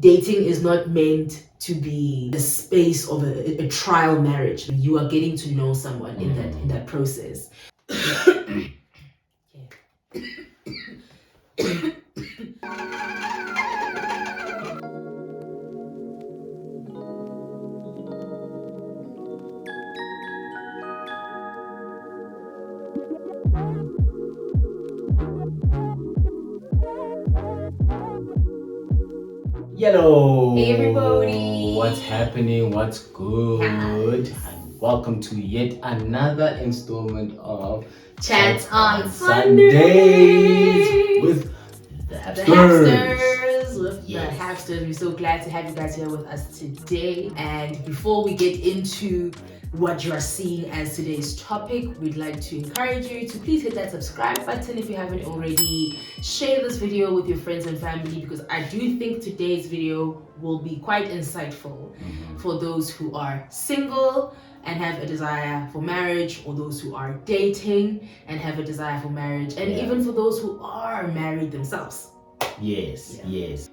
dating is not meant to be a space of a trial marriage. You are getting to know someone in that process. Hello. Hey everybody. What's happening? What's good? Yes. And welcome to yet another installment of Chats on Sundays with the Habsters. With the Habsters. We're so glad to have you guys here with us today. And before we get into what you are seeing as today's topic, we'd like to encourage you to please hit that subscribe button if you haven't already. Share this video with your friends and family, because I do think today's video will be quite insightful for those who are single and have a desire for marriage, or those who are dating and have a desire for marriage, and even for those who are married themselves. Yes.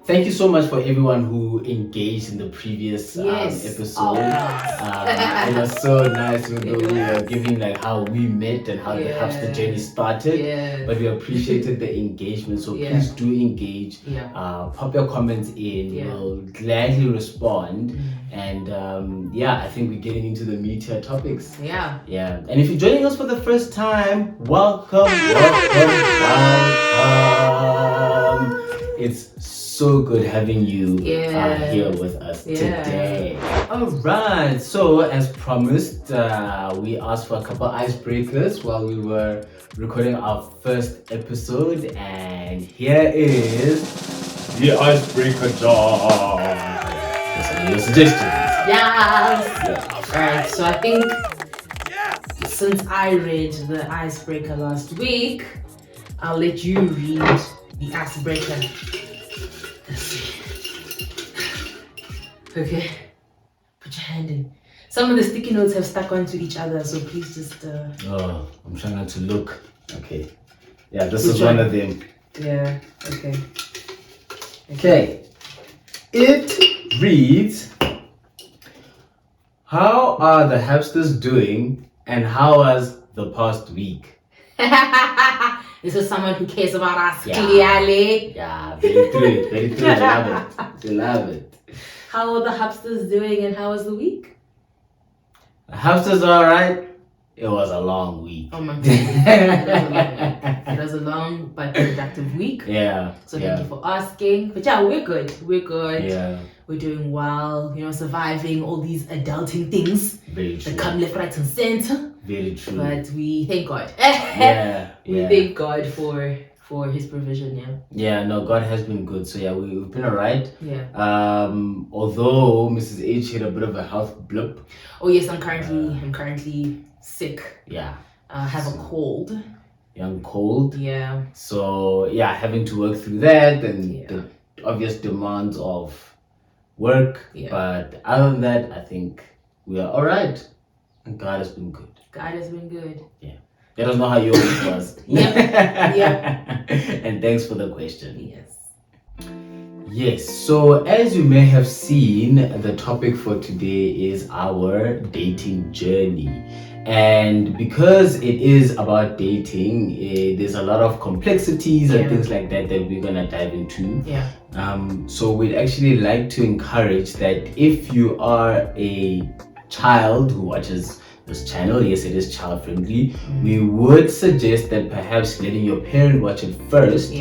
Thank you so much for everyone who engaged in the previous episode. It was so nice when we were giving like how we met and how the Habster journey started. But we appreciated the engagement, so please do engage. Pop your comments in. We'll gladly respond. And I think we're getting into the meatier topics. And if you're joining us for the first time, welcome. It's so good having you here with us today. Alright, so as promised, we asked for a couple icebreakers while we were recording our first episode, and here is the icebreaker jar. Some new suggestions. Alright, so I think since I read the icebreaker last week, I'll let you read the icebreaker. Okay, put your hand in. Some of the sticky notes have stuck onto each other, so please just I'm trying not to look. Okay, this is one of them. Okay, it reads, how are the Habsters doing and how was the past week? This is someone who cares about us clearly. Very true. I love it. How are the Habsters doing and how was the week? The Habsters are alright. It was a long week. Oh my goodness. It was a long but productive week. So thank you for asking. But we're good. We're doing well, surviving all these adulting things that come left, right, and center. Very true. But we thank God. We thank God for His provision. God has been good. So we've been alright. Although Mrs. H hit a bit of a health blip. Oh yes, I'm currently sick. I have a cold. Young cold. So having to work through that and the obvious demands of work. But other than that, I think we are alright. And God has been good. Let us know how your week was. And thanks for the question. Yes, so as you may have seen, the topic for today is our dating journey. And because it is about dating, there's a lot of complexities and things like that we're gonna dive into. So we'd actually like to encourage that if you are a child who watches this channel, yes, it is child friendly, we would suggest that perhaps letting your parent watch it first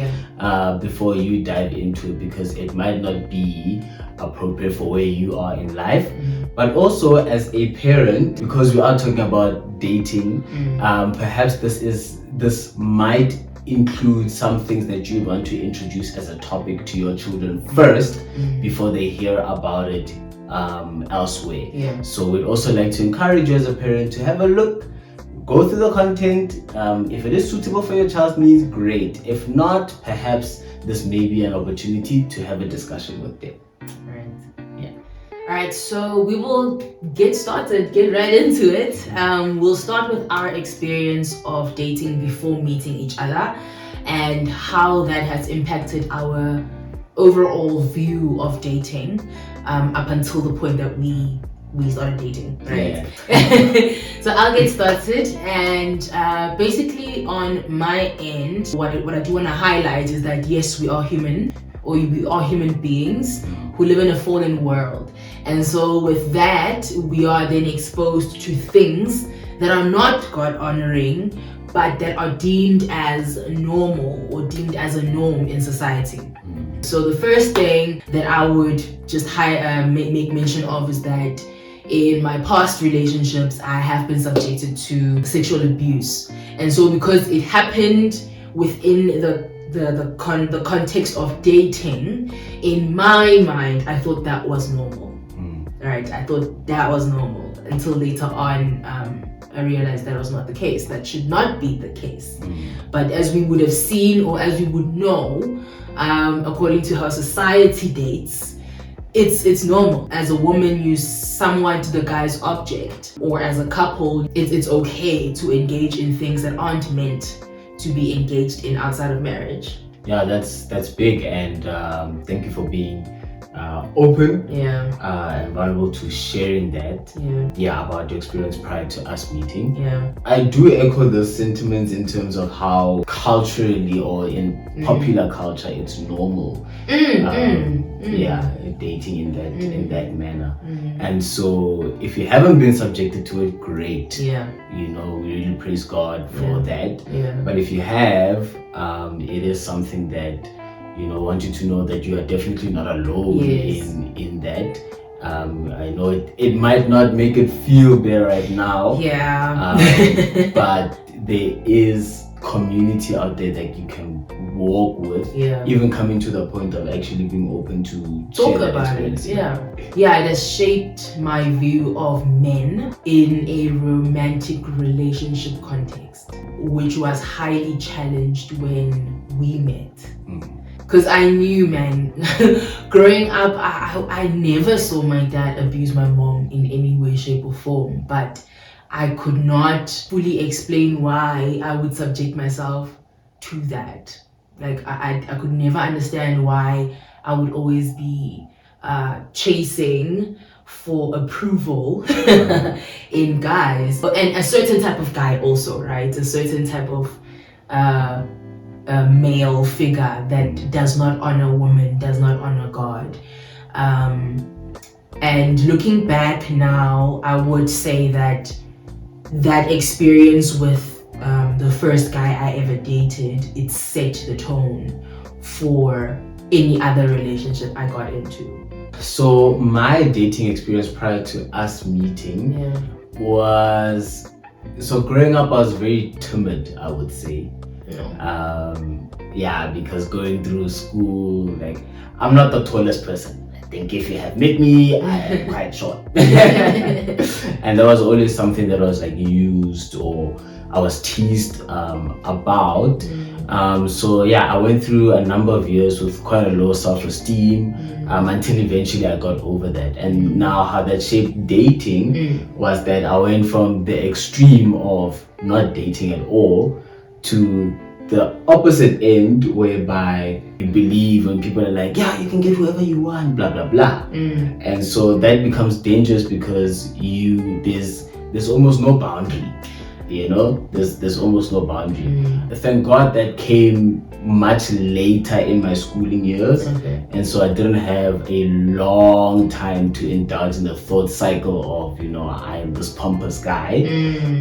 before you dive into it, because it might not be appropriate for where you are in life. But also as a parent, because we are talking about dating, perhaps this might include some things that you want to introduce as a topic to your children first before they hear about it elsewhere. So we'd also like to encourage you as a parent to have a look, go through the content. If it is suitable for your child's needs, great. If not, perhaps this may be an opportunity to have a discussion with them. Alright, so we will get right into it. We'll start with our experience of dating before meeting each other and how that has impacted our overall view of dating up until the point that we started dating, right? Yeah. So I'll get started, and basically on my end, what I do want to highlight is that yes, we are human, or we are human beings who live in a fallen world, and so with that we are then exposed to things that are not God honoring, but that are deemed as normal or deemed as a norm in society. So the first thing that I would just make mention of is that in my past relationships, I have been subjected to sexual abuse. And so because it happened within the context of dating, in my mind, I thought that was normal. Right? I thought that was normal until later on, I realized that was not the case. That should not be the case. But as we would have seen, or as we would know, according to how society dates, it's normal. As a woman, you're somewhat the guy's object, or as a couple, it's okay to engage in things that aren't meant to be engaged in outside of marriage. Yeah, that's big, and thank you for being open and vulnerable to sharing that about your experience prior to us meeting. I do echo those sentiments in terms of how culturally or in popular culture it's normal dating in that manner. And so if you haven't been subjected to it, great. We really praise God for that. But if you have, it is something that I want you to know that you are definitely not alone in that. I know it might not make it feel better right now. But there is community out there that you can walk with, even coming to the point of actually being open to talk about it. It has shaped my view of men in a romantic relationship context, which was highly challenged when we met. Because I knew, man, growing up, I never saw my dad abuse my mom in any way, shape, or form. But I could not fully explain why I would subject myself to that. Like, I could never understand why I would always be chasing for approval in guys. And a certain type of guy also, right? A certain type of a male figure that does not honor women, does not honor God. And looking back now, I would say that experience with the first guy I ever dated, it set the tone for any other relationship I got into. So my dating experience prior to us meeting was, so growing up I was very timid, I would say. Because going through school, like, I'm not the tallest person. I think if you have met me, I am quite short. And that was always something that was like used or I was teased about. I went through a number of years with quite a low self-esteem until eventually I got over that. And now how that shaped dating was that I went from the extreme of not dating at all to the opposite end, whereby you believe when people are like, you can get whoever you want, blah blah blah. And so that becomes dangerous because there's almost no boundary. There's almost no boundary. Thank God that came much later in my schooling years, and so I didn't have a long time to indulge in the thought cycle of I am this pompous guy.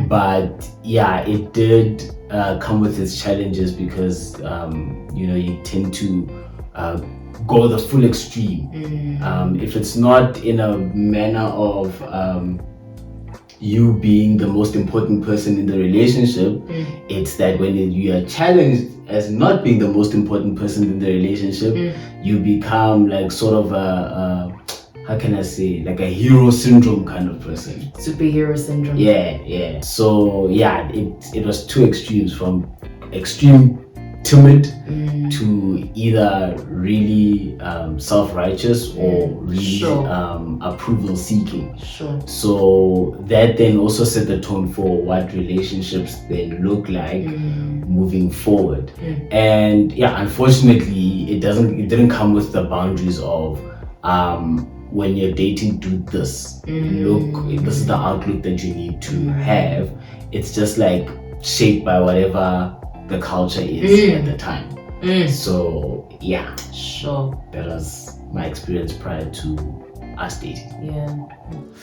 But it did come with its challenges because you tend to go the full extreme. If it's not in a manner of you being the most important person in the relationship, it's that when you are challenged as not being the most important person in the relationship, you become like sort of a how can I say, like a hero syndrome kind of person. Superhero syndrome. So it was two extremes, from extreme timid to either really self-righteous or really approval seeking. So that then also set the tone for what relationships then look like moving forward. And yeah, unfortunately, it didn't come with the boundaries of when you're dating, do this. Look, this is the outlook that you need to have. It's just like shaped by whatever the culture is at the time. So yeah, sure, that was my experience prior to us dating.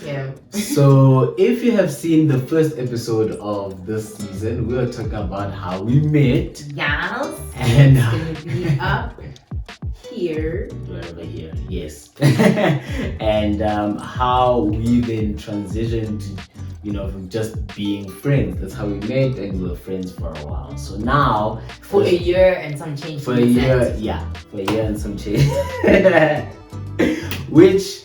Yeah. So if you have seen the first episode of this season, we were talking about how we met. Yes. And it's gonna be up here. Wherever here, yes. And how we then transitioned to, from just being friends. That's how we met, and we were friends for a while. So now for a year and some change. For a year and some change. Which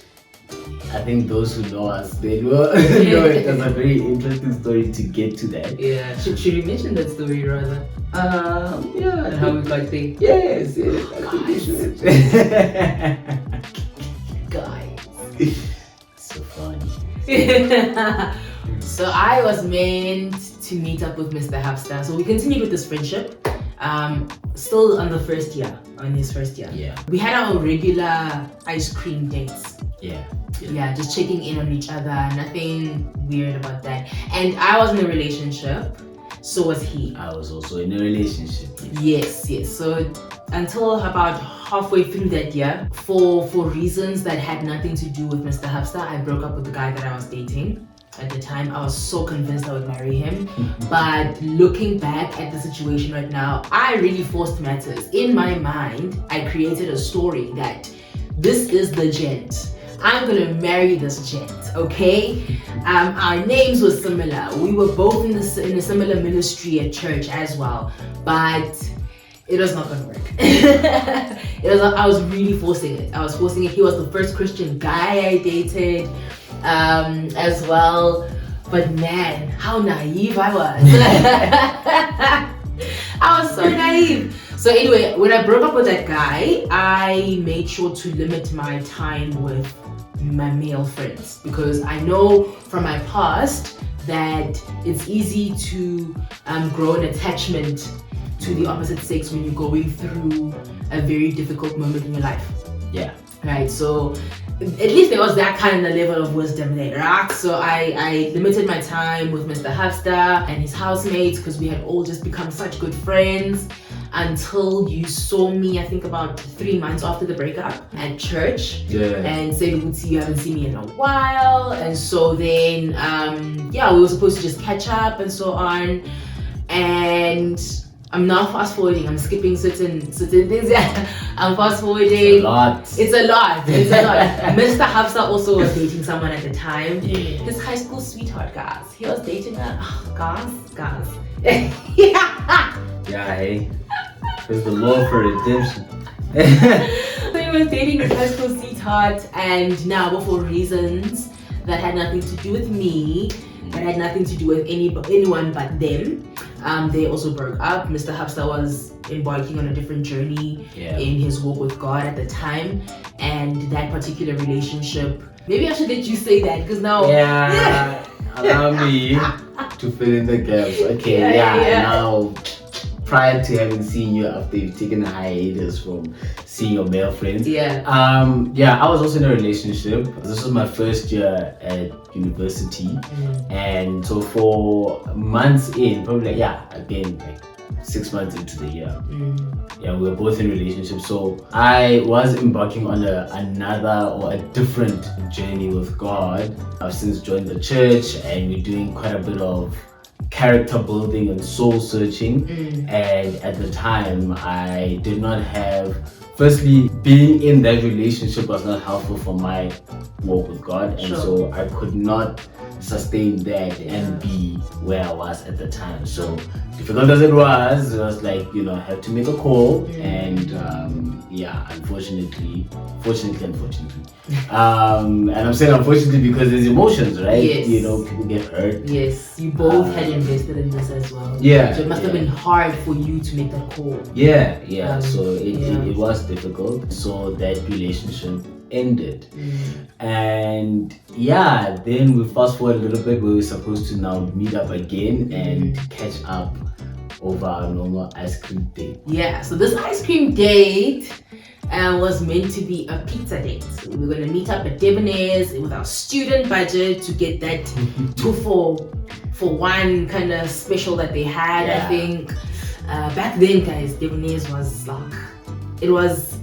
I think those who know us, they know it as a very interesting story to get to that. Yeah. Should we mention that story rather? Yeah. And how we got there. Yes. I think we should. Guys. So funny. So I was meant to meet up with Mr. Habster. So we continued with this friendship. Still on his first year. Yeah. We had our regular ice cream dates. Yeah, just checking in on each other. Nothing weird about that. And I was in a relationship. So was he. I was also in a relationship. Yes. So until about halfway through that year, for reasons that had nothing to do with Mr. Habster, I broke up with the guy that I was dating. At the time, I was so convinced I would marry him. But looking back at the situation right now, I really forced matters. In my mind, I created a story that this is the gent. I'm gonna marry this gent, okay? Our names were similar. We were both in a similar ministry at church as well, but it was not gonna work. I was really forcing it. He was the first Christian guy I dated as well. But man, how naive I was. I was so naive. So anyway, when I broke up with that guy, I made sure to limit my time with my male friends, because I know from my past that it's easy to grow an attachment to the opposite sex when you're going through a very difficult moment in your life. Yeah. Right. So at least there was that kind of level of wisdom there, right? So I limited my time with Mr. Habster and his housemates, because we had all just become such good friends, until you saw me, I think about 3 months after the breakup at church. And said, Wootsie, you haven't seen me in a while. And so then we were supposed to just catch up and so on. And I'm now fast forwarding. I'm skipping certain things. I'm fast forwarding. It's a lot. Mr. Habster also was dating someone at the time. His high school sweetheart, guys. He was dating her. Guys. Hey. There's the law for redemption. So he was dating his high school sweetheart, and now for reasons that had nothing to do with me, that had nothing to do with anyone but them, they also broke up. Mr. Habster was embarking on a different journey in his walk with God at the time, and that particular relationship, maybe I should let you say that, because now allow me to fill in the gaps. Okay, now prior to having seen you after you've taken a hiatus from seeing your male friends. I was also in a relationship. This was my first year at university. And so for months in, probably again, like 6 months into the year, we were both in relationships. So I was embarking on another or a different journey with God. I've since joined the church, and we're doing quite a bit of character building and soul searching. And at the time, I did not have, firstly, being in that relationship was not helpful for my walk with God, and so I could not sustain that and be where I was at the time. So difficult as it was like, I had to make a call, and unfortunately, and I'm saying unfortunately because there's emotions, right? People get hurt. Yes, you both had invested in this as well. So it must have been hard for you to make that call. So it was difficult. So that relationship ended. And then we fast forward a little bit, where we're supposed to now meet up again and catch up over our normal ice cream date. Yeah, so this ice cream date was meant to be a pizza date. So we were going to meet up at Debonair's with our student budget to get that 2 for 1 kind of special that they had. I think back then, guys, Debonair's was like, it was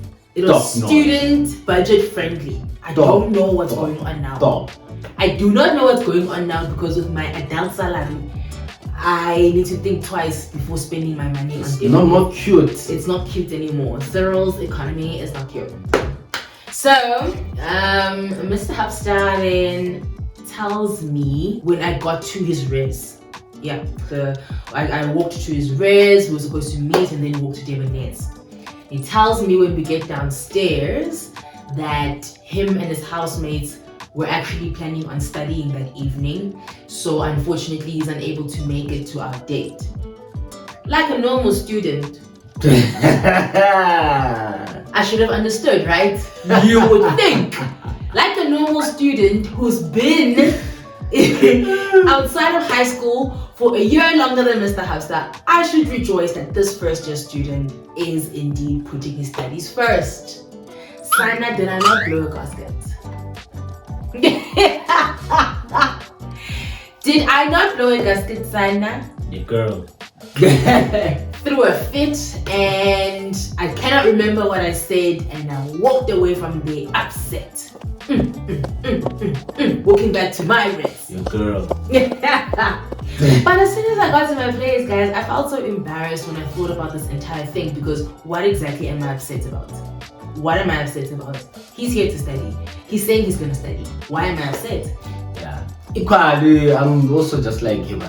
student budget friendly. I don't know what's going on now. I do not know what's going on now because with my adult salary, I need to think twice before spending my money on Debonair's. Not more cute. It's not cute anymore. Cyril's economy is not cute. So, Mr. Habster then tells me when I got to his res. Yeah, I walked to his res. We were supposed to meet and then walk to Debonair's. He tells me when we get downstairs that him and his housemates were actually planning on studying that evening. So unfortunately, he's unable to make it to our date. Like a normal student, I should have understood, right? You would think. Like a normal student who's been outside of high school for a year longer than Mr. Habster, I should rejoice that this first year student is indeed putting his studies first. Sana, did I not blow a gasket? Did I not blow a gasket, Sana? The girl. Threw a fit and I cannot remember what I said and I walked away from there upset. Walking back to my rest. Your girl. But as soon as I got to my place, guys, I felt so embarrassed when I thought about this entire thing because what exactly am I upset about? What am I upset about? He's here to study. He's saying he's going to study. Why am I upset? Yeah. Equally, I'm also just like him.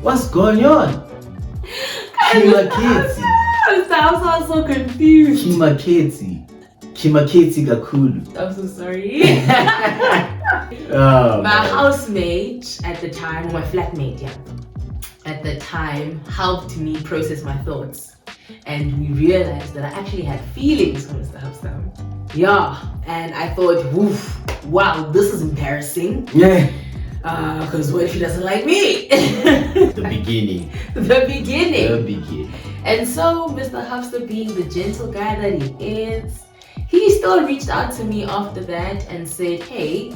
What's going on? Kimaketsi. I'm so confused. Kimaketsi kakulu. I'm so sorry. My housemate at the time, my flatmate, at the time, helped me process my thoughts. And we realized that I actually had feelings for Mr. Habster. Yeah, and I thought, wow, this is embarrassing. Yeah. Because what if he doesn't like me? The beginning. And so, Mr. Habster, being the gentle guy that he is, he still reached out to me after that and said, hey,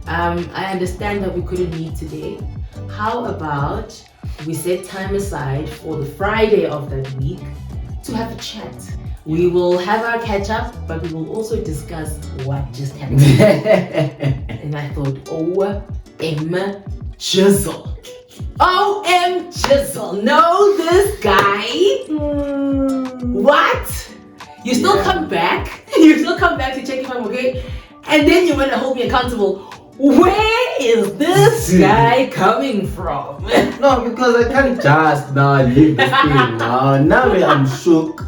I understand that we couldn't meet today. How about we set time aside for the Friday of that week to have a chat? We will have our catch up, but we will also discuss what just happened. And I thought, O-M Jizzle. O-M Jizzle. Know this guy? What? You still come back? You still come back to check if I'm okay? And then you want to hold me accountable. Where is this guy coming from? No, because I can't just now leave this thing now. Now I'm shook.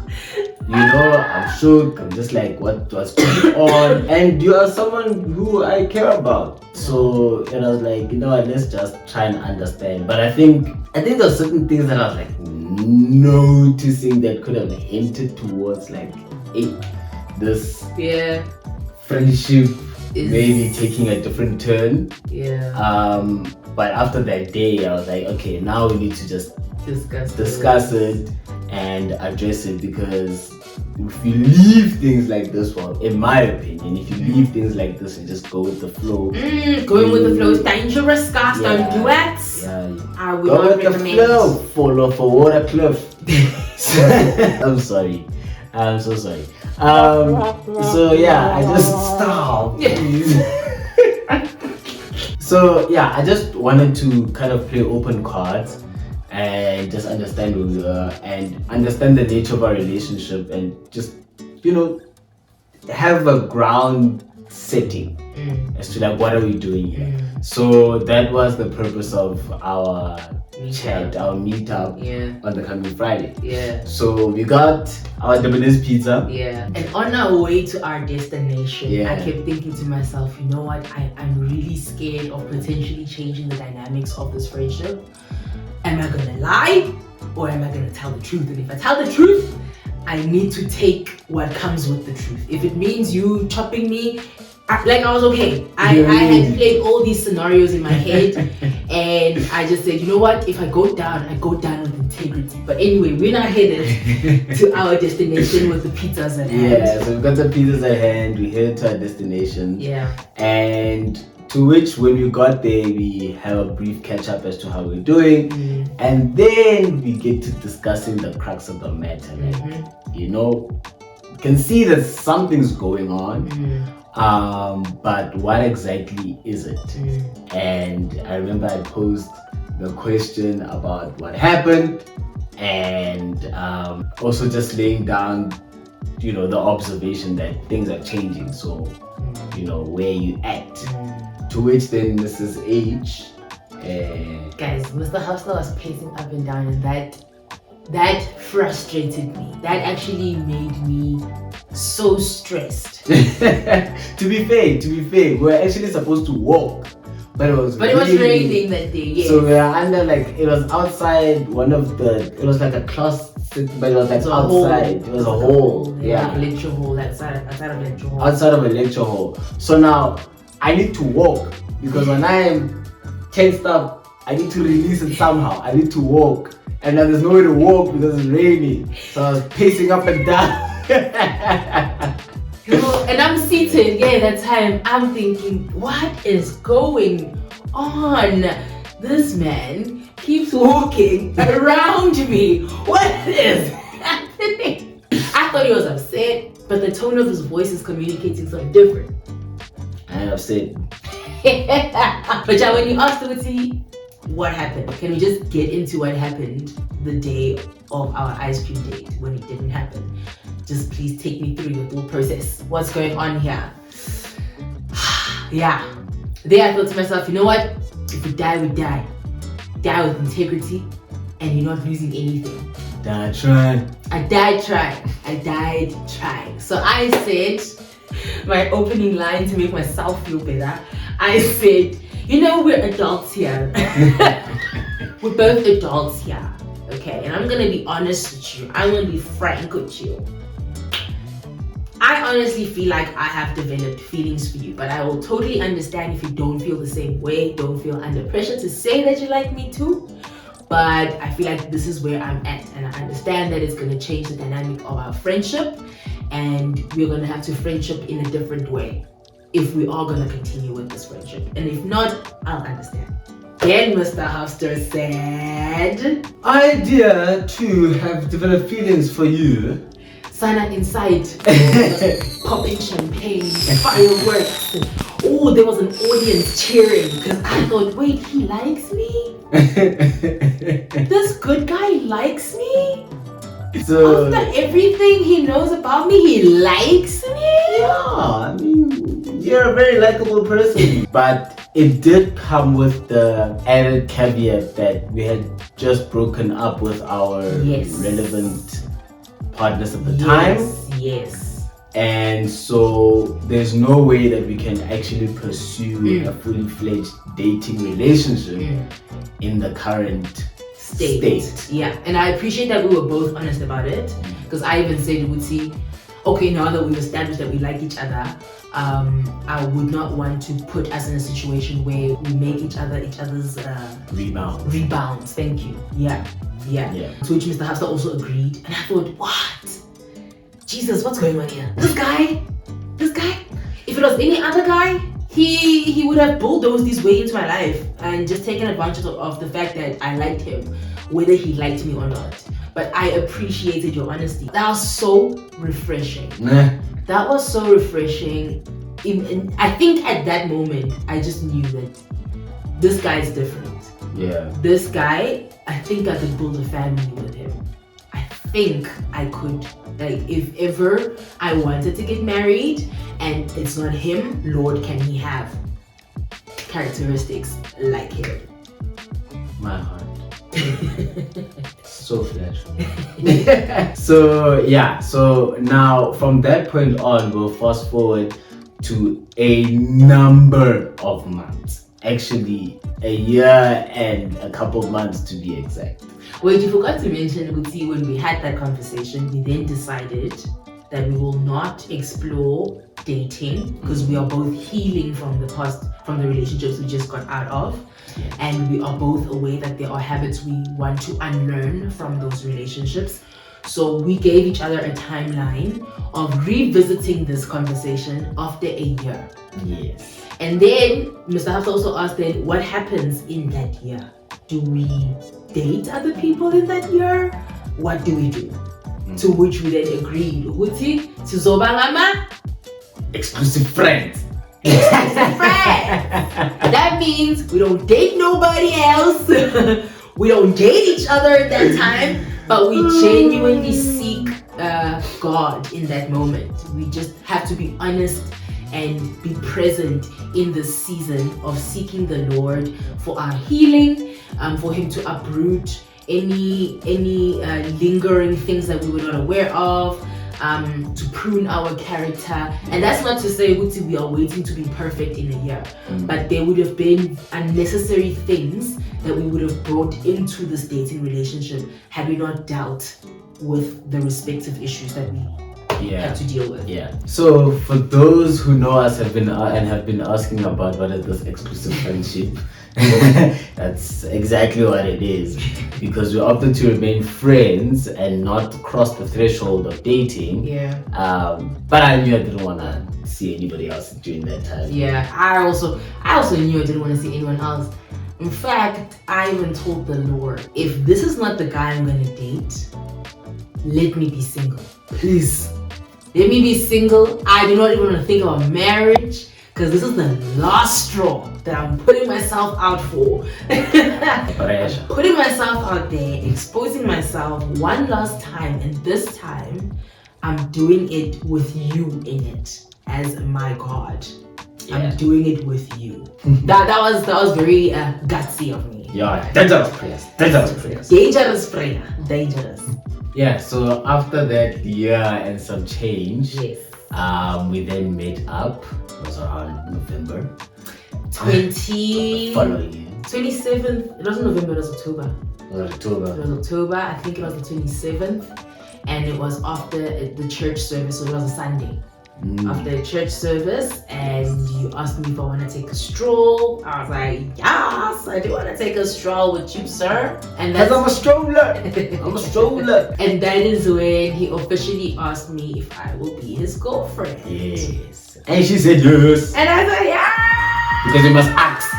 I'm shook. I'm just like, what's going on? And you are someone who I care about. So I was like, let's just try and understand. But I think there's certain things that I was like noticing that could have hinted towards like, hey, this friendship maybe taking a different turn. But after that day, I was like, okay, now we need to just discuss it and address it, because if you leave things like this, well, in my opinion, if you leave things like this and just go with the flow, going with the flow is dangerous, guys. Don't do it. I would go not with recommend. The flow. Fall off a water cliff. I'm sorry. I'm so sorry. So yeah, I just stop. So yeah, I just wanted to kind of play open cards and just understand who we are and understand the nature of our relationship and just, have a ground setting as to like what are we doing here. So that was the purpose of our meetup on the coming Friday. So we got our Debonair's pizza. And on our way to our destination, I kept thinking to myself, you know what? I'm really scared of potentially changing the dynamics of this friendship. Am I gonna lie or am I gonna tell the truth? And if I tell the truth, I need to take what comes with the truth. If it means you chopping me, I was okay. I had played all these scenarios in my head and I just said, you know what? If I go down with integrity. But anyway, we're now headed to our destination with the pizzas at hand. Yeah, so we've got the pizzas at hand. We headed to our destination. Yeah. And to which, when we got there, we have a brief catch up as to how we're doing, and then we get to discussing the crux of the matter. Like, you can see that something's going on, but what exactly is it? And I remember I posed the question about what happened, and also just laying down, the observation that things are changing. So, where you at? To which then Mrs. H. Guys, Mr. Habster was pacing up and down, and that frustrated me. That actually made me so stressed. To be fair, we're actually supposed to walk, but it was raining that day. Yes. So we are under it was outside it was like a class, but it was like outside. It was a hall. Yeah, like a lecture hall outside of a lecture hall. Outside of a lecture hall. So now I need to walk, because when I am tensed up, I need to release it somehow. I need to walk, and now there's nowhere to walk because it's raining. So I was pacing up and down. And I'm seated, that time I'm thinking, what is going on? This man keeps walking around me. What is happening? I thought he was upset, but the tone of his voice is communicating something different. I'm upset. But yeah, when you asked Lucy what happened, can we just get into what happened the day of our ice cream date when it didn't happen? Just please take me through your thought process. What's going on here? Yeah. There I thought to myself, you know what? If we die, we die. Die with integrity, and you're not losing anything. Die trying. I died trying. So I said my opening line to make myself feel better. I said, we're adults here. We're both adults here. Okay, and I'm gonna be honest with you. I'm gonna be frank with you. I honestly feel like I have developed feelings for you, but I will totally understand if you don't feel the same way, don't feel under pressure to say that you like me too. But I feel like this is where I'm at, and I understand that it's gonna change the dynamic of our friendship, and we're gonna have to friendship in a different way if we are gonna continue with this friendship. And if not, I'll understand. Then Mr. Habster said, idea to have developed feelings for you. Sana inside, popping champagne, fireworks. There was an audience cheering because I thought, wait, he likes me? This good guy likes me? So after everything he knows about me, he likes me? Yeah, I mean, you're a very likable person. But it did come with the added caveat that we had just broken up with our relevant partners at the time. Yes. And so there's no way that we can actually pursue a fully fledged dating relationship in the current state. Yeah, and I appreciate that we were both honest about it, because I even said, would see, okay, now that we've established that we like each other, I would not want to put us in a situation where we make each other's rebounds. Thank you. Yeah. To which Mr. Habster also agreed, and I thought, what? Jesus, what's going on here? This guy. If it was any other guy, he would have bulldozed his way into my life and just taken advantage of the fact that I liked him, whether he liked me or not. But I appreciated your honesty. That was so refreshing. That was so refreshing. I think at that moment, I just knew that this guy is different. Yeah. This guy, I think I could build a family with him. I think I could. Like, if ever I wanted to get married and it's not him, Lord, can he have characteristics like him? My heart. So flattering. So now from that point on, we'll fast forward to a number of months. Actually, a year and a couple of months to be exact. Wait, you forgot to mention, when we had that conversation, we then decided that we will not explore dating, because we are both healing from the past, from the relationships we just got out of. And we are both aware that there are habits we want to unlearn from those relationships. So we gave each other a timeline of revisiting this conversation after a year. Yes. And then Mr. Habster also asked then, what happens in that year? Do we date other people in that year? What do we do? To which we then agreed, ukuthi sizoba ngama Exclusive friends. exclusive friends. That means we don't date nobody else. We don't date each other at that time, but we genuinely seek God in that moment. We just have to be honest and be present in this season of seeking the Lord for our healing, for Him to uproot any lingering things that we were not aware of, to prune our character. And that's not to say we are waiting to be perfect in a year, but there would have been unnecessary things that we would have brought into this dating relationship had we not dealt with the respective issues that we had to deal with. So for those who know us have been asking about what is this exclusive friendship, that's exactly what it is, because we opted to remain friends and not cross the threshold of dating. But I knew I didn't want to see anybody else during that time. I also knew I didn't want to see anyone else. In fact, I even told the Lord, if this is not the guy I'm gonna date, let me be single, please. Let me be single. I do not even want to think about marriage, because this is the last straw that I'm putting myself out for. I'm putting myself out there, exposing myself one last time, and this time I'm doing it with you in it as my God. I'm doing it with you. that was very gutsy of me. Dangerous prayer. So after that year and some change, we then met up. It was around November 20 following year. 27th. It wasn't November, it was October. October. It was October. I think it was the 27th, and it was after the church service. So it was a Sunday. After the church service, and you asked me if I want to take a stroll. I was like, yes, I do want to take a stroll with you, sir. And that's I'm a stroller. And that is when he officially asked me if I will be his girlfriend. Yes. And she said yes. And I said, yeah. Because you must ask.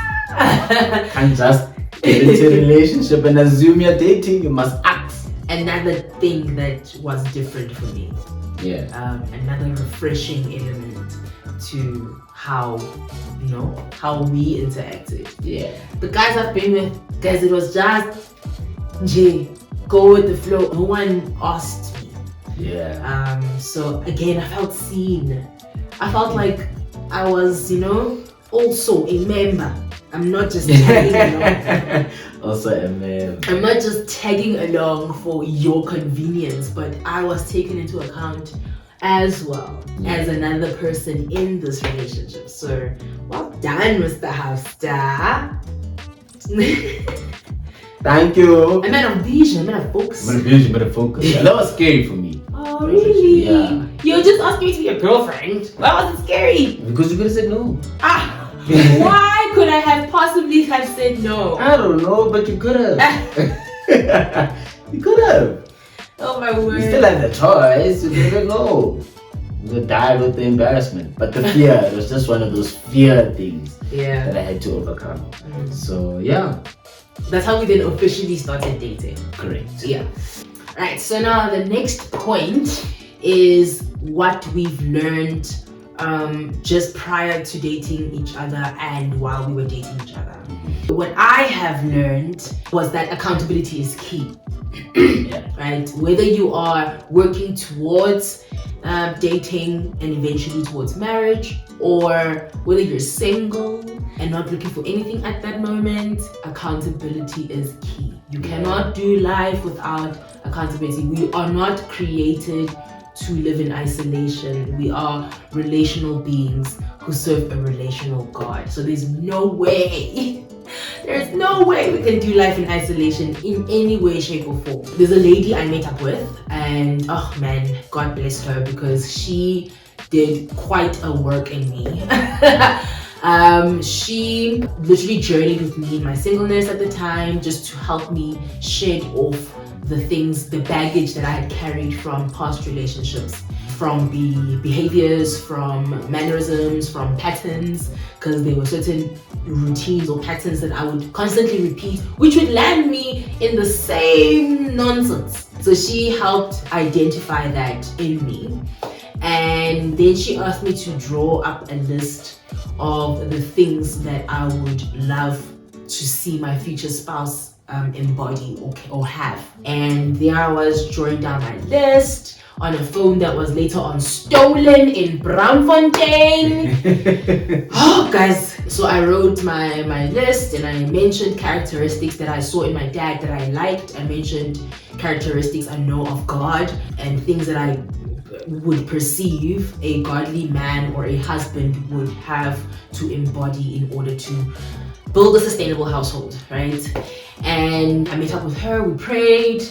Can't just get into a relationship and assume you're dating. You must ask. Another thing that was different for me. Another refreshing element to how we interacted. The guys I've been with, guys, it was just go with the flow. No one asked me. So again, I felt seen. I felt like I was, also a member. I'm not just tagging along. Also a member. I'm not just tagging along for your convenience, but I was taken into account as well as another person in this relationship. So, well done, Mr. Habster. Thank you. A man of vision, a man of focus. That was scary for me. Oh, really? You're just asking me to be your girlfriend. Why was it scary? Because you could have said no. Why could I have possibly said no? I don't know, but you could have. You could have. Oh my word. You still had the choice. You never know. You would die with the embarrassment. But the fear, it was just one of those fear things that I had to overcome. So that's how we then officially started dating. Correct. Right, so now the next point is what we've learned just prior to dating each other and while we were dating each other. What I have learned was that accountability is key. Right? Whether you are working towards dating and eventually towards marriage, or whether you're single and not looking for anything at that moment, accountability is key. You cannot do life without accountability. We are not created to live in isolation. We are relational beings who serve a relational God. So there's no way we can do life in isolation in any way, shape, or form. There's a lady I met up with, and oh man, God bless her, because she did quite a work in me. She literally journeyed with me in my singleness at the time, just to help me shed off the things, the baggage that I had carried from past relationships, from the behaviors, from mannerisms, from patterns, because there were certain routines or patterns that I would constantly repeat, which would land me in the same nonsense. So she helped identify that in me. And then she asked me to draw up a list of the things that I would love to see my future spouse embody or have. And there I was drawing down my list on a phone that was later on stolen in Braamfontein. Oh, guys. So I wrote my list, and I mentioned characteristics that I saw in my dad that I liked. I mentioned characteristics I know of God and things that I would perceive a godly man or a husband would have to embody in order to build a sustainable household, right? And I met up with her, we prayed,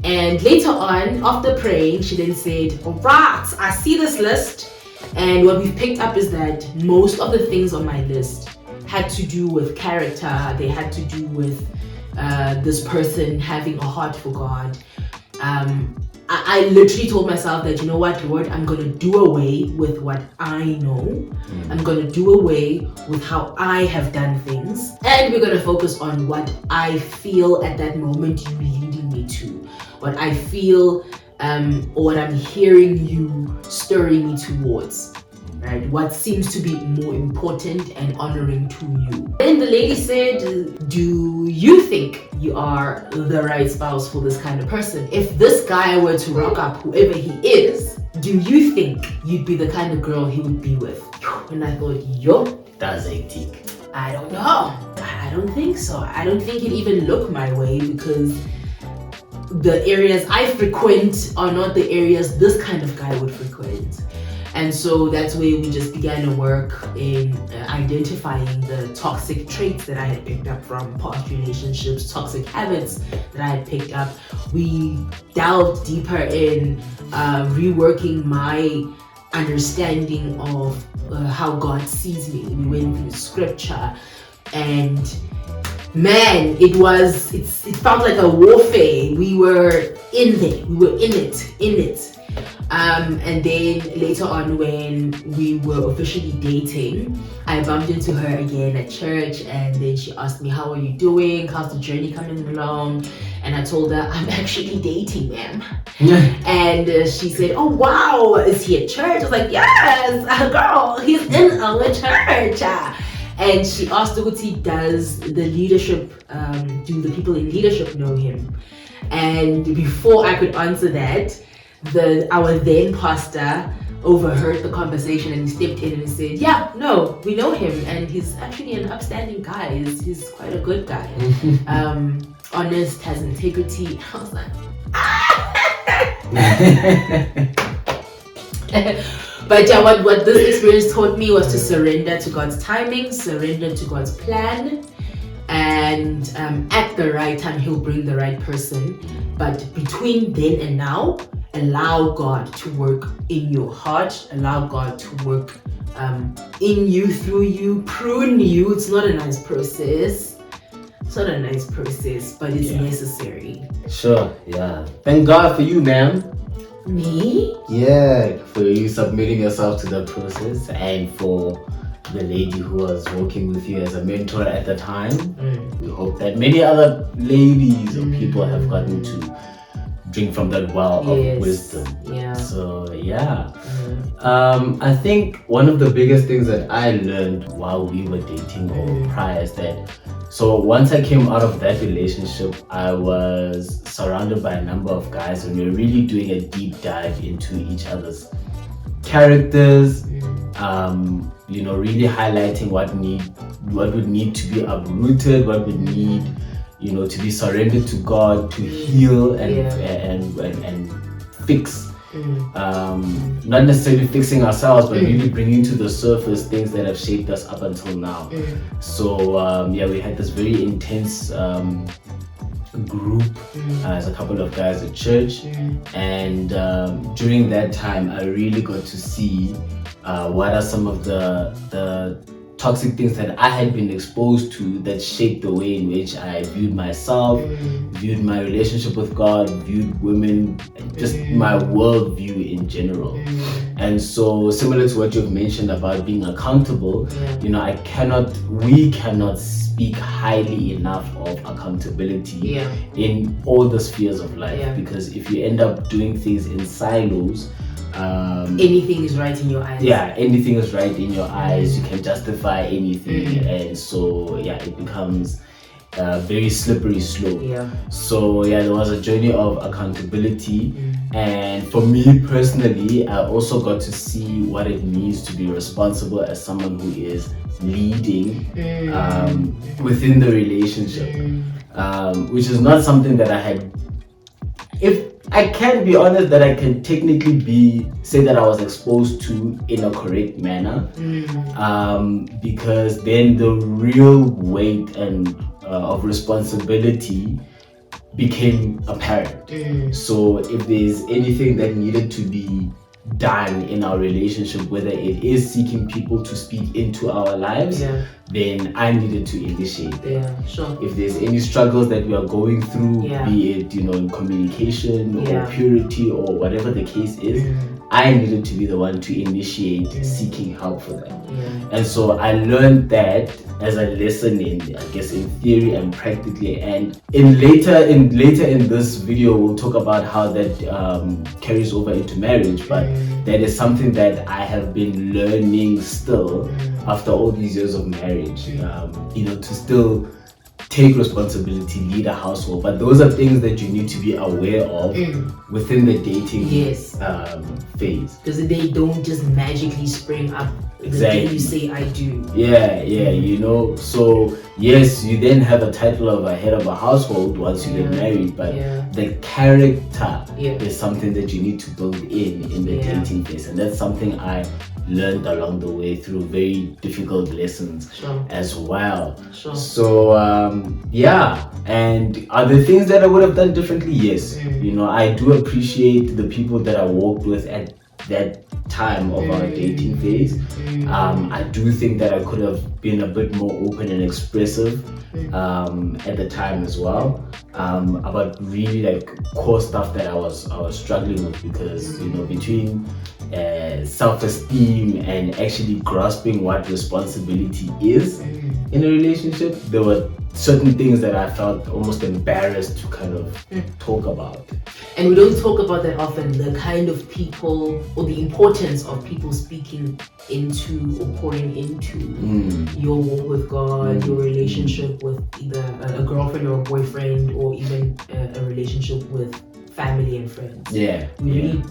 and later on, after praying, she then said, all right, I see this list, and what we've picked up is that most of the things on my list had to do with character. They had to do with this person having a heart for God. I literally told myself that, you know what, Lord, I'm going to do away with what I know. I'm going to do away with how I have done things. And we're going to focus on what I feel at that moment you leading me to. What I feel or what I'm hearing you stirring me towards. Right? What seems to be more important and honoring to you. Then the lady said, do you think you are the right spouse for this kind of person? If this guy were to rock up, whoever he is, do you think you'd be the kind of girl he would be with? And I thought, yo, that's hectic. I don't know. I don't think so. I don't think it even looked my way, because the areas I frequent are not the areas this kind of guy would frequent. And so that's where we just began to work in identifying the toxic traits that I had picked up from past relationships, toxic habits that I had picked up. We delved deeper in reworking my understanding of how God sees me. We went through scripture, and man, it felt like a warfare. We were in there, we were in it. And then later on, when we were officially dating, I bumped into her again at church, and then she asked me, how are you doing? How's the journey coming along? And I told her, I'm actually dating, ma'am. And she said, oh wow, is he at church? I was like, yes, girl, he's in our church. And she asked what he does the leadership, do the people in leadership know him? And before I could answer that, our then pastor overheard the conversation, and he stepped in and he said, yeah, no, we know him, and he's actually an upstanding guy. He's quite a good guy. Honest, has integrity. I was like, But yeah, what this experience taught me was to surrender to God's timing, surrender to God's plan, and at the right time, He'll bring the right person. But between then and now, allow God to work in your heart, allow God to work in you, through you, prune you. It's not a nice process. It's not a nice process, but it's necessary. Sure, yeah. Thank God for you, ma'am. Me? Yeah, for you submitting yourself to the process, and for the lady who was working with you as a mentor at the time. We hope that many other ladies or people have gotten to drink from that well of wisdom. Yeah. So yeah. I think one of the biggest things that I learned while we were dating or prior is that, so once I came out of that relationship, I was surrounded by a number of guys, and we were really doing a deep dive into each other's characters, really highlighting what would need to be uprooted, what would need, to be surrendered to God, to heal and fix. Not necessarily fixing ourselves, but really bringing to the surface things that have shaped us up until now. So we had this very intense group as a couple of guys at church, and during that time I really got to see what are some of the toxic things that I had been exposed to that shaped the way in which I viewed myself, viewed my relationship with God, viewed women, just my worldview in general. And so, similar to what you've mentioned about being accountable, you know, we cannot speak highly enough of accountability in all the spheres of life, because if you end up doing things in silos, anything is right in your eyes. Anything is right in your eyes. You can justify anything, and so it becomes very slippery slope. So there was a journey of accountability, and for me personally, I also got to see what it means to be responsible as someone who is leading within the relationship, which is not something that I had. If I can be honest, that I can technically say that I was exposed to in a correct manner, because then the real weight and of responsibility became apparent. So if there's anything that needed to be done in our relationship, whether it is seeking people to speak into our lives, then I needed to initiate that. If there's any struggles that we are going through, be it, you know, in communication or purity or whatever the case is, I needed to be the one to initiate seeking help for them. And so I learned that as a lesson in theory and practically. And later in this video, we'll talk about how that carries over into marriage. But that is something that I have been learning still after all these years of marriage. You know, to still take responsibility, lead a household. But those are things that you need to be aware of within the dating phase. Because they don't just magically spring up the day you say I do. You know. So yes, you then have a title of a head of a household once you get married, but the character is something that you need to build in the dating phase, and that's something I learned along the way through very difficult lessons as well. So and are there things that I would have done differently? Yes. You know, I do appreciate the people that I worked with at that time of our dating phase. I do think that I could have been a bit more open and expressive at the time as well, about really like core stuff that I was struggling with, because you know, between self-esteem and actually grasping what responsibility is in a relationship, there were certain things that I felt almost embarrassed to kind of talk about. And we don't talk about that often, the kind of people, or the importance of people speaking into or pouring into your walk with God, your relationship with either a girlfriend or a boyfriend, or even a relationship with family and friends. We really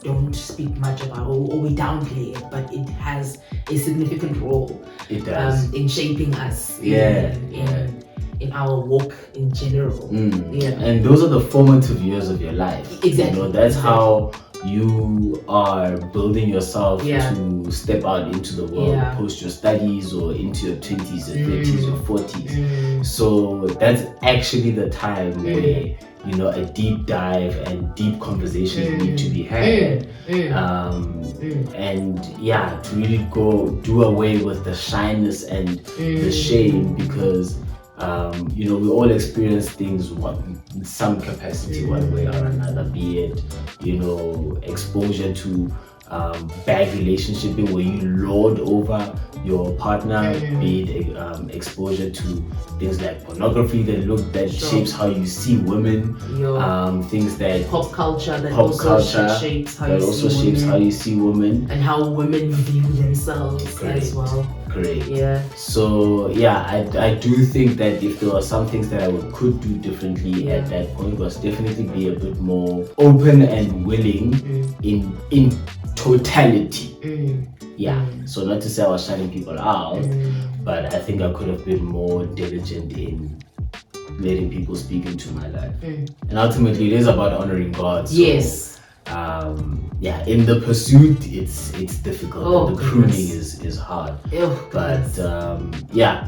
don't speak much about, or we downplay it, but it has a significant role. It does. In shaping us. In our walk in general. And those are the formative years of your life. You know, that's how you are building yourself to step out into the world post your studies, or into your 20s, your 30s, your 40s. So that's actually the time where, you know, a deep dive and deep conversations need to be had. And to really go do away with the shyness and the shame, because you know, we all experience things in some capacity, one way or another, be it, you know, exposure to bad relationship where you lord over your partner, be it exposure to things like pornography that shapes how you see women, things that pop culture shapes how you see women, and how women view themselves as well. So I do think that if there were some things that I could do differently at that point, was definitely be a bit more open and willing in totality. So not to say I was shutting people out, but I think I could have been more diligent in letting people speak into my life. And ultimately it is about honoring God. So, in the pursuit it's difficult, and the pruning is hard. But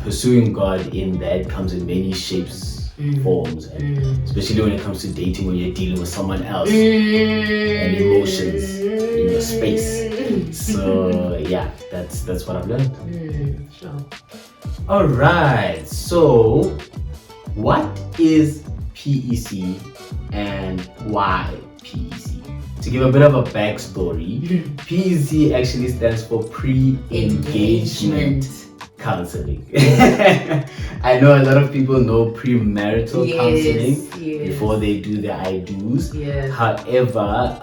pursuing God in that comes in many shapes forms, and especially when it comes to dating, when you're dealing with someone else and emotions in your space. So yeah, that's what I've learned. Sure. All right, so what is PEC and why PEC? To give a bit of a backstory, PEC actually stands for pre-engagement counseling. I know a lot of people know premarital counseling before they do their I do's. However,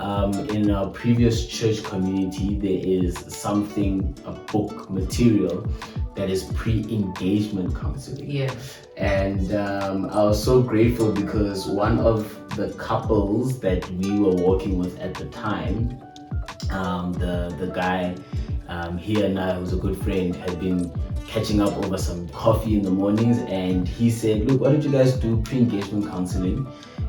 in our previous church community, there is a book material that is pre-engagement counseling. And I was so grateful because one of the couples that we were working with at the time, the guy, he and I, who's a good friend, had been catching up over some coffee in the mornings, and he said, look, why don't you guys do pre-engagement counseling?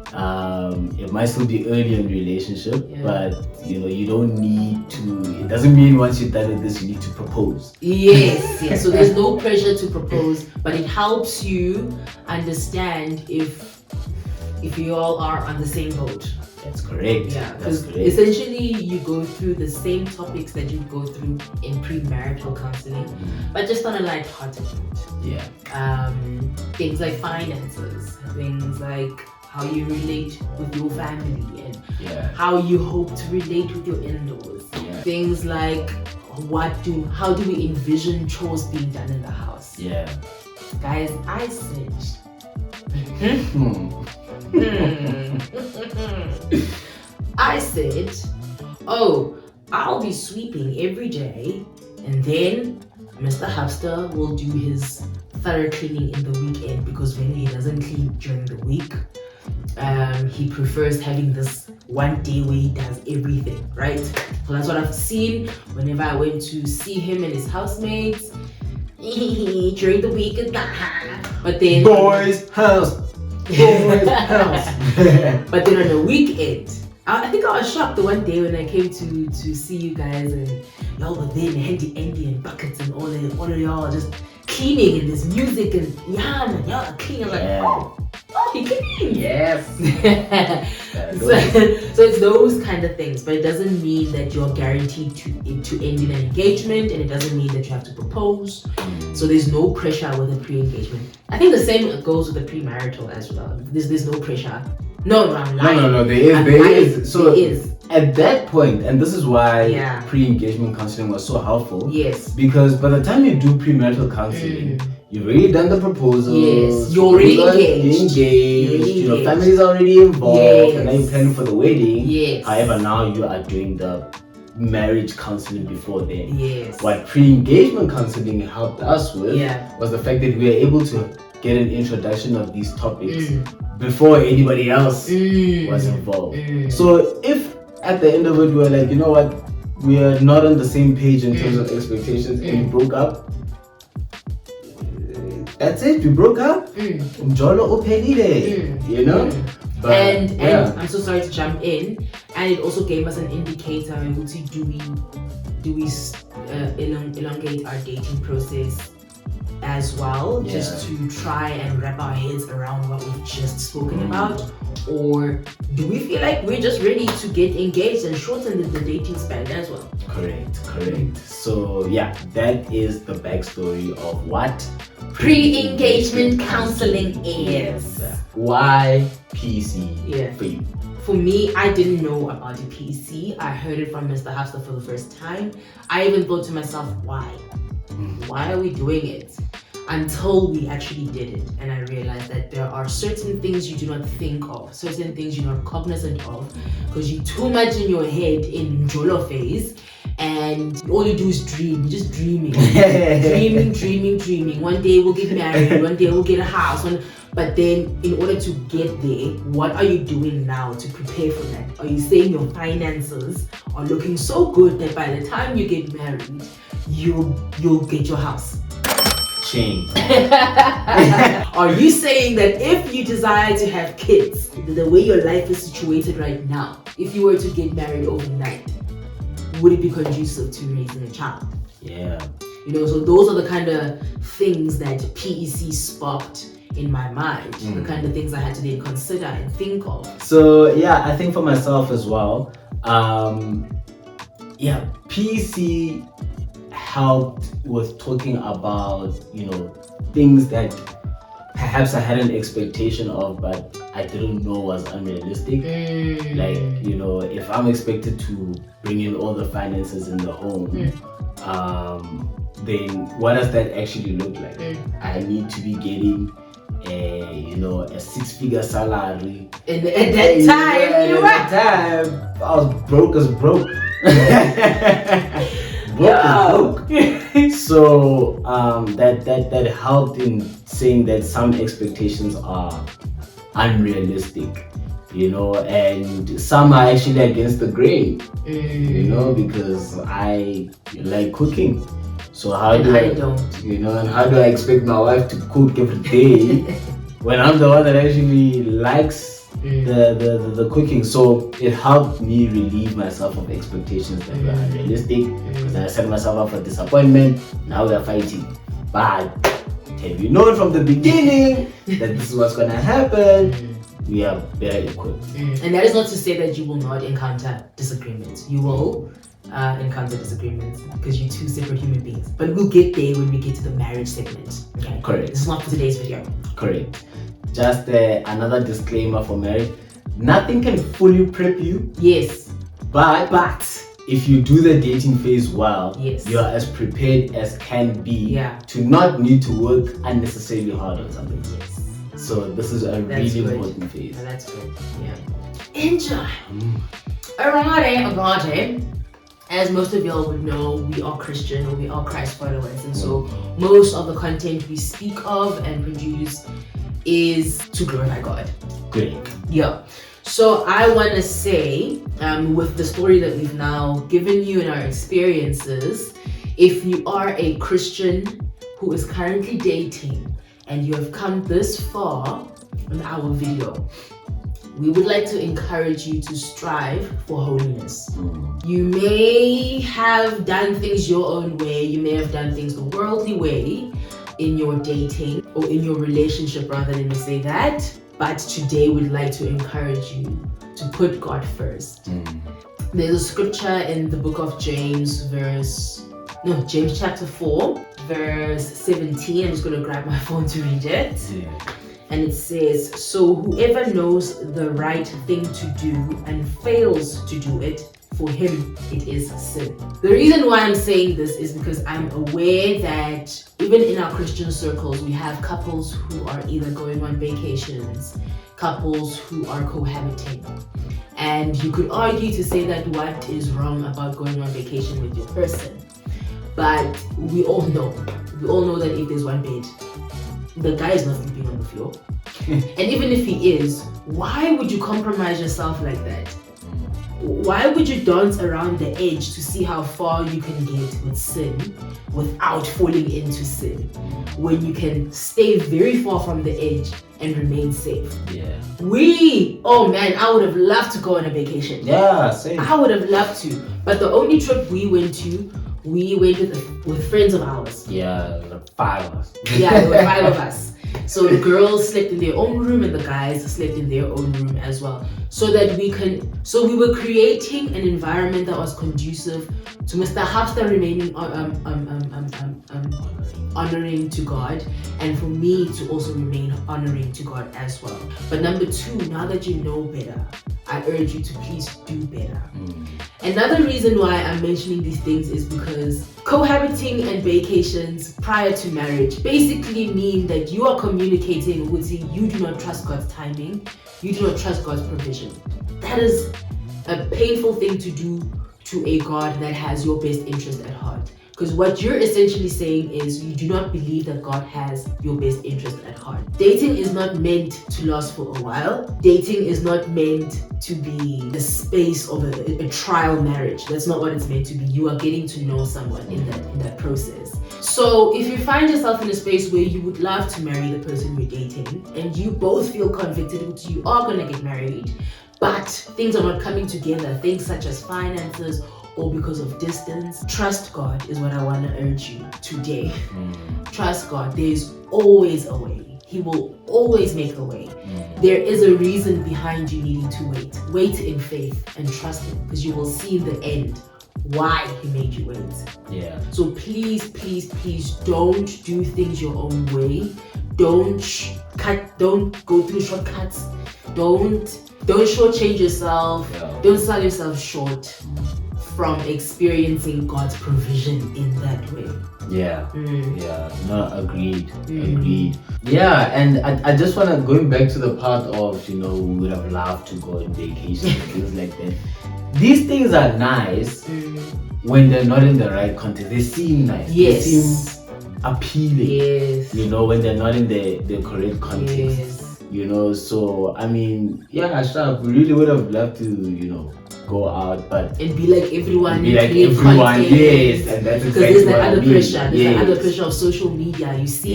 It might still be early in the relationship, but you don't need to, it doesn't mean once you're done with this you need to propose. Yes. So there's no pressure to propose, but it helps you understand if you all are on the same boat. That's correct. Because essentially you go through the same topics that you go through in premarital counseling, but just on a light-hearted note. Things like finances, things like how you relate with your family, and how you hope to relate with your in-laws. Things like how do we envision chores being done in the house? Guys, I said I said, oh, I'll be sweeping every day, and then Mr. Habster will do his thorough cleaning in the weekend, because when he doesn't clean during the week, he prefers having this one day where he does everything, right? So that's what I've seen whenever I went to see him and his housemates during the week. But then boys house. But then on the weekend, I think I was shocked the one day when I came to see you guys, and y'all were there, handy Andy and buckets and all of y'all just cleaning, and there's music and y'all are cleaning. I'm like, oh, he clean. Yes. So it's those kind of things, but it doesn't mean that you're guaranteed to end in an engagement, and it doesn't mean that you have to propose. So there's no pressure with a pre-engagement. I think the same goes with the premarital as well. There's no pressure. No, I'm lying. No, there is. So there is. At that point, and this is why pre-engagement counseling was so helpful. Yes. Because by the time you do premarital counseling, you've already done the proposal. Yes. You're already engaged. Your family's already involved, and now you're planning for the wedding. Yes. However, now you are doing the marriage counseling before then. Yes. What pre-engagement counseling helped us with was the fact that we were able to get an introduction of these topics before anybody else was involved. So if at the end of it we're like, you know what, we are not on the same page in terms of expectations, and we broke up, that's it, we broke up. Njolo uphelile, you know? But, and I'm so sorry to jump in, and it also gave us an indicator. Do we elongate our dating process as well, just to try and wrap our heads around what we've just spoken about, or do we feel like we're just ready to get engaged and shorten the dating span as well? Correct. So that is the backstory of what pre-engagement counseling is. Why PC for you? For me, I didn't know about the PC. I heard it from Mr. Habster for the first time. I even thought to myself, why? Why are we doing it? Until we actually did it, and I realized that there are certain things you do not think of, certain things you're not cognizant of, because you're too much in your head in Jolo phase, and all you do is dream. You're just dreaming. dreaming. One day we'll get married, one day we'll get a house. But then in order to get there, what are you doing now to prepare for that? Are you saying your finances are looking so good that by the time you get married, you'll get your house? Shame. Are you saying that if you desire to have kids, the way your life is situated right now, if you were to get married overnight, would it be conducive to raising a child? Yeah. So those are the kind of things that PEC sparked in my mind, the kind of things I had to then consider and think of. So yeah, I think for myself as well, PC helped with talking about, things that perhaps I had an expectation of, but I didn't know was unrealistic. Like, if I'm expected to bring in all the finances in the home, then what does that actually look like? I need to be getting a 6-figure salary. At that time, I was broke as broke. broke. So that helped in saying that some expectations are unrealistic, and some are actually against the grain, because I like cooking. So how do I don't? And how do I expect my wife to cook every day when I'm the one that actually likes the cooking? So it helped me relieve myself of expectations that were unrealistic, because I set myself up for disappointment. Now we are fighting. But have you known from the beginning that this is what's going to happen, we are better equipped. And that is not to say that you will not encounter disagreements. You will encounter disagreements because you're two separate human beings. But we'll get there when we get to the marriage segment. Okay? Correct. This is not for today's video. Correct. Just another disclaimer for marriage. Nothing can fully prep you. Yes. But if you do the dating phase well, yes, you are as prepared as can be to not need to work unnecessarily hard on something. Yes. So this is a really important phase. Oh, that's good. Yeah. Enjoy. Alrighty. As most of y'all would know, we are Christian, or we are Christ followers, and so most of the content we speak of and produce is to glorify God. Great. Yeah. So I want to say, with the story that we've now given you and our experiences, if you are a Christian who is currently dating and you have come this far in our video, we would like to encourage you to strive for holiness. You may have done things your own way, you may have done things the worldly way in your dating, or in your relationship, rather, let me say that. But today we'd like to encourage you to put God first. There's a scripture in the book of James, James chapter 4, verse 17. I'm just going to grab my phone to read it. And it says, "So whoever knows the right thing to do and fails to do it, for him it is sin." The reason why I'm saying this is because I'm aware that even in our Christian circles, we have couples who are either going on vacations, couples who are cohabiting. And you could argue to say that what is wrong about going on vacation with your person? But we all know that if there's one bed, the guy is not sleeping on the floor. And even if he is, why would you compromise yourself like that? Why would you dance around the edge to see how far you can get with sin without falling into sin, when you can stay very far from the edge and remain safe? Yeah. I would have loved to go on a vacation. Yeah, same. I would have loved to. But the only trip we went with friends of ours. Yeah, like 5 of us. Yeah, there were 5 of us. So the girls slept in their own room and the guys slept in their own room as well. So we were creating an environment that was conducive to Mr. Habster remaining honoring to God, and for me to also remain honoring to God as well. But number 2, now that you know better, I urge you to please do better. Another reason why I'm mentioning these things is because cohabiting and vacations prior to marriage basically mean that you are communicating with you do not trust God's timing, you do not trust God's provision. That is a painful thing to do to a God that has your best interest at heart. Because what you're essentially saying is you do not believe that God has your best interest at heart. Dating is not meant to last for a while. Dating is not meant to be the space of a trial marriage. That's not what it's meant to be. You are getting to know someone in that process. So if you find yourself in a space where you would love to marry the person you're dating, and you both feel convicted that you are going to get married, but things are not coming together, things such as finances, or because of distance, trust God is what I want to urge you today. Trust God. There's always a way. He will always make a way. There is a reason behind you needing to wait. Wait in faith and trust him, because you will see in the end why he made you wait. Yeah. So please, please, please don't do things your own way. Don't go through shortcuts. Don't shortchange yourself. Yeah. Don't sell yourself short from experiencing God's provision in that way. Yeah. Yeah. No, agreed. Yeah, and I just want to, going back to the part of, we would have loved to go on vacation and things like that. These things are nice when they're not in the right context. They seem nice. Yes. They seem appealing. Yes. When they're not in the correct context. Yes. So I mean, yeah, Ashraf, we really would have loved to, go out, but and be like everyone. Yes, and that's exactly because there's that what other I mean. pressure. There's that other pressure of social media. You see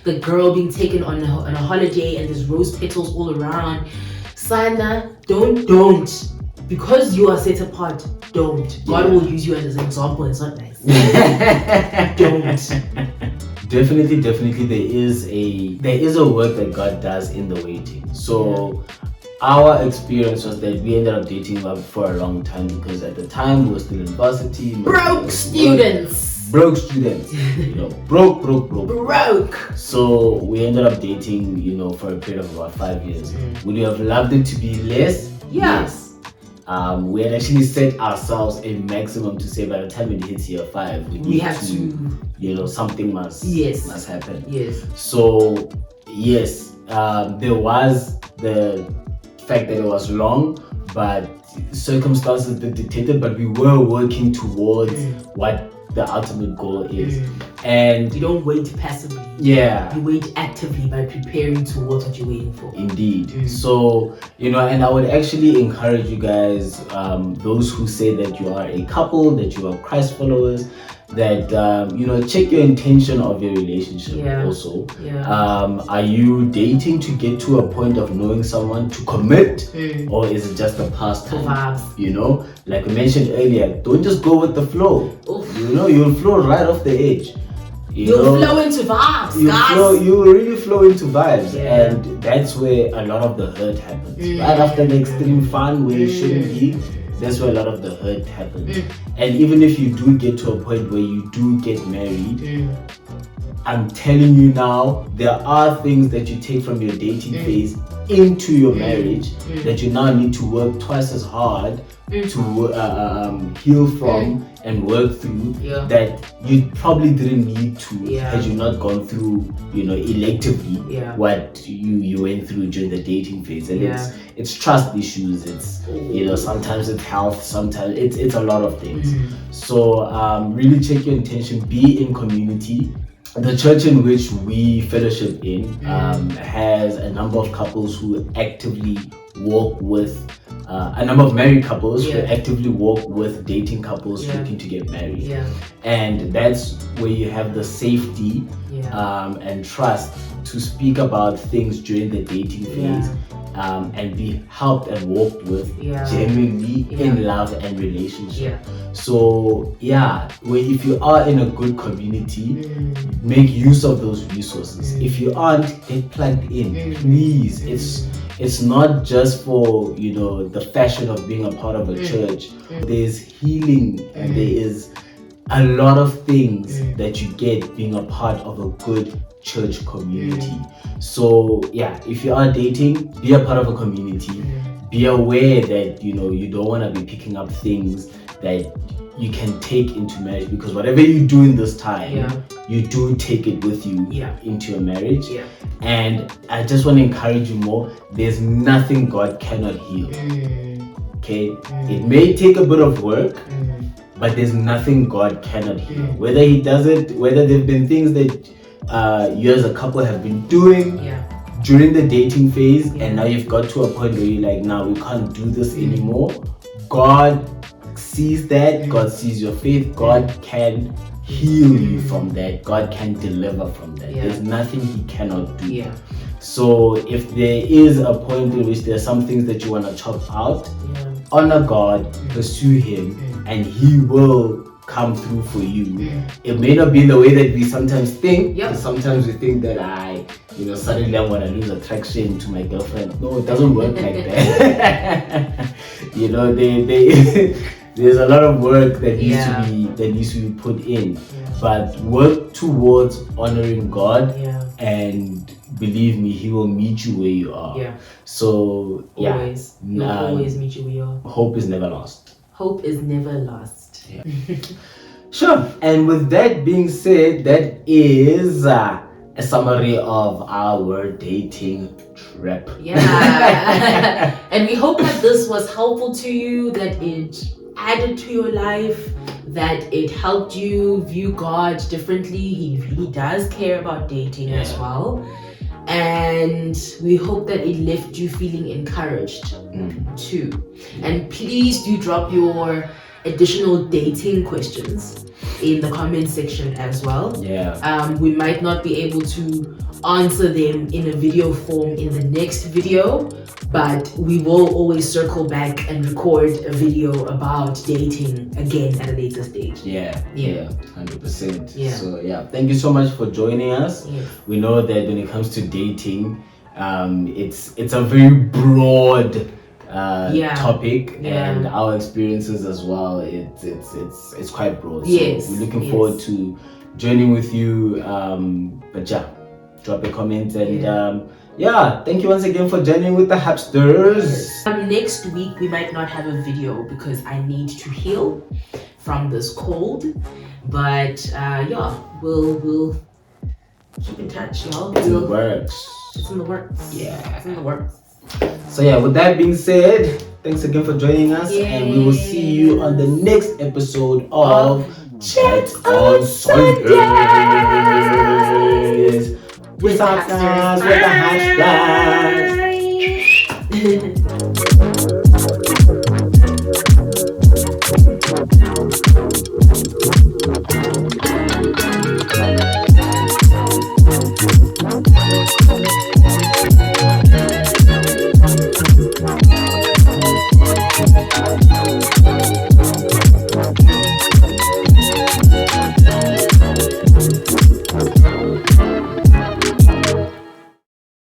the girl being taken on a holiday, and there's rose petals all around. Sana, don't. Because you are set apart, don't. God will use you as an example. It's not nice. Don't. Definitely, there is a work that God does in the waiting. So our experience was that we ended up dating for a long time, because at the time we were still in varsity. Broke students. Broke. So we ended up dating, for a period of about 5 years. Would you have loved it to be less? Yes. We had actually set ourselves a maximum to say by the time it hits year 5, we have to, something must happen. Yes. So yes, there was the fact that it was long, but circumstances that dictated, but we were working towards what the ultimate goal is. And you don't wait passively. Yeah. You wait actively by preparing towards what you're waiting for. Indeed. So, and I would actually encourage you guys, those who say that you are a couple, that you are Christ followers, that check your intention of your relationship also. Are you dating to get to a point of knowing someone to commit, or is it just a pastime? Like we mentioned earlier, don't just go with the flow. You'll flow right off the edge. You'll flow into vibes, you really flow into vibes, and that's where a lot of the hurt happens. Right after the extreme fun where you shouldn't be, that's where a lot of the hurt happens. And even if you do get to a point where you do get married, I'm telling you now, there are things that you take from your dating phase into your marriage that you now need to work twice as hard to heal from and work through, that you probably didn't need to had you not gone through, electively what you went through during the dating phase. And it's trust issues, it's sometimes it's health, sometimes it's a lot of things. So really check your intention, be in community. The church in which we fellowship in has a number of couples who actively walk with a number of married couples who actively walk with dating couples looking to get married. And that's where you have the safety and trust to speak about things during the dating phase and be helped and walked with genuinely in love and relationship. So if you are in a good community, make use of those resources. If you aren't, get plugged in, please. It's not just for the fashion of being a part of a church. There's healing and there is a lot of things that you get being a part of a good church community. So if you are dating, be a part of a community. Be aware that you don't want to be picking up things that you can take into marriage, because whatever you do in this time, you do take it with you into your marriage. And I just want to encourage you more. There's nothing God cannot heal. Okay, it may take a bit of work, but there's nothing God cannot heal. Whether He does it, whether there've been things that you as a couple have been doing during the dating phase, and now you've got to a point where you're like, now we can't do this anymore. God sees that. God sees your faith. God can heal you from that. God can deliver from that. There's nothing He cannot do. So if there is a point in which there are some things that you want to chop out, honor God, pursue Him, and He will come through for you. It may not be the way that we sometimes think. Yep. Sometimes we think that suddenly I want to lose attraction to my girlfriend. No, it doesn't work like that. There's a lot of work that needs to be put in. But work towards honoring God, and believe me, He will meet you where you are. So always, He'll always meet you where you are. Hope is never lost. Hope is never lost. Sure. And with that being said, that is a summary of our dating trip. And we hope that this was helpful to you, that it added to your life, that it helped you view God differently. He really does care about dating as well. And we hope that it left you feeling encouraged too. And please do drop your additional dating questions in the comment section as well. We might not be able to answer them in a video form in the next video, but we will always circle back and record a video about dating again at a later stage. 100%. So thank you so much for joining us. We know that when it comes to dating, it's a very broad topic, and our experiences as well, it's quite broad. So we're looking forward to joining with you, but drop a comment, and thank you once again for joining with the Habsters. Next week we might not have a video because I need to heal from this cold, but we'll keep in touch, y'all. It's in the works. It's in the works. It's in the works. So with that being said, thanks again for joining us, and we will see you on the next episode of Chat on Sundays with the Habsters.